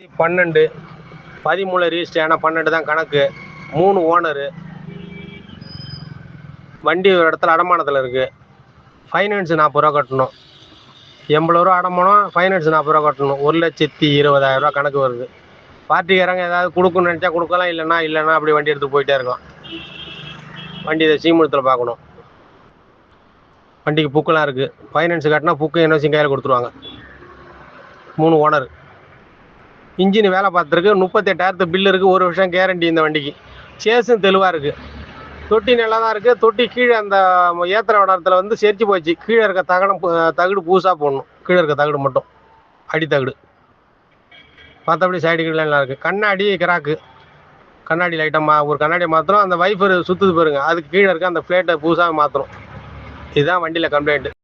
12 13 register, ஆனால் 12 தான் கணக்கு. 3 ஓனரு. வண்டி ஒரு இடத்துல அடமானத்தில் இருக்குது. ஃபைனான்ஸு 40 ரூபா கட்டணும். 80 ரூபா அடமானம், ஃபைனான்ஸ் 40 ரூபா கட்டணும். 1,20,000 ரூபா கணக்கு வருது. பார்ட்டிக்காரங்க ஏதாவது கொடுக்கணும்னு நினச்சா கொடுக்கலாம், இல்லைன்னா அப்படி வண்டி எடுத்து போயிட்டே இருக்கலாம். வண்டி இதை சீமுகத்தில் பார்க்கணும். வண்டிக்கு புக்கெலாம் இருக்குது. ஃபைனான்ஸ் கட்டினா புக்கு என்ஓசி கையில் கொடுத்துருவாங்க. 3 ஓனர். இன்ஜின் வேலை பார்த்துருக்கு. 38,000 பில்லு இருக்குது. 1 வருஷம் கேரண்டி இந்த வண்டிக்கு. சேஸும் தெளிவாக இருக்குது. தொட்டி நல்லா தான் இருக்குது. தொட்டி கீழே அந்த ஏத்துற இடத்துல வந்து செரிச்சு போச்சு. கீழே இருக்க தகடு பூசாக போடணும். கீழே இருக்க தகடு மட்டும், அடித்தகடு. மற்றபடி சைடு கீழே நல்லா இருக்குது. கண்ணாடி கிராக்கு. கண்ணாடி லைட்டாக ஒரு கண்ணாடியை மாற்றணும். அந்த வைஃபர் சுற்றுது பாருங்க, அதுக்கு கீழே இருக்க அந்த பிளேட்டை பூசாக மாற்றணும். இதுதான் வண்டியில் கம்ப்ளைண்ட்டு.